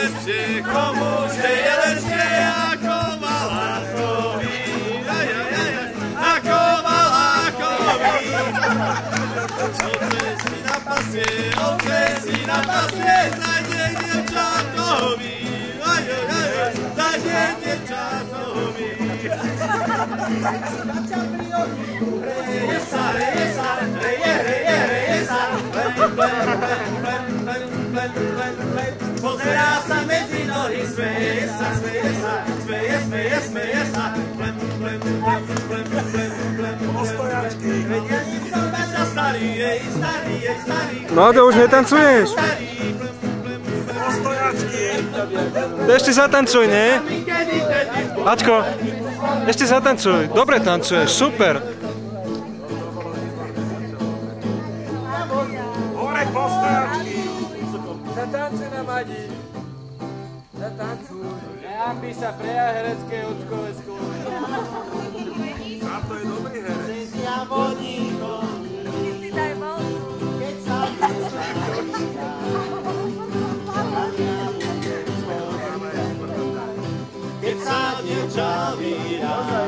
lepšie, komuže je lepšie ako Malákovi. Ako Malákovi. Ovce si na pasie, zajde dievčatovi. Zajde dievčatovi. Reje sa, reje sa. Pozerá sa medzi nohy, smeje sa. No to už netancuješ. Ešte zatancuj, nie? Ačko, ešte zatancuj. Dobre tancuješ, super. Hore postojačky. Zatancuj na Madi. Zatancuj. Neambí sa preja herecké ockové skôr. Táto je dobrý herec. Ty si daj voľnú. Keď sa dievča vydá,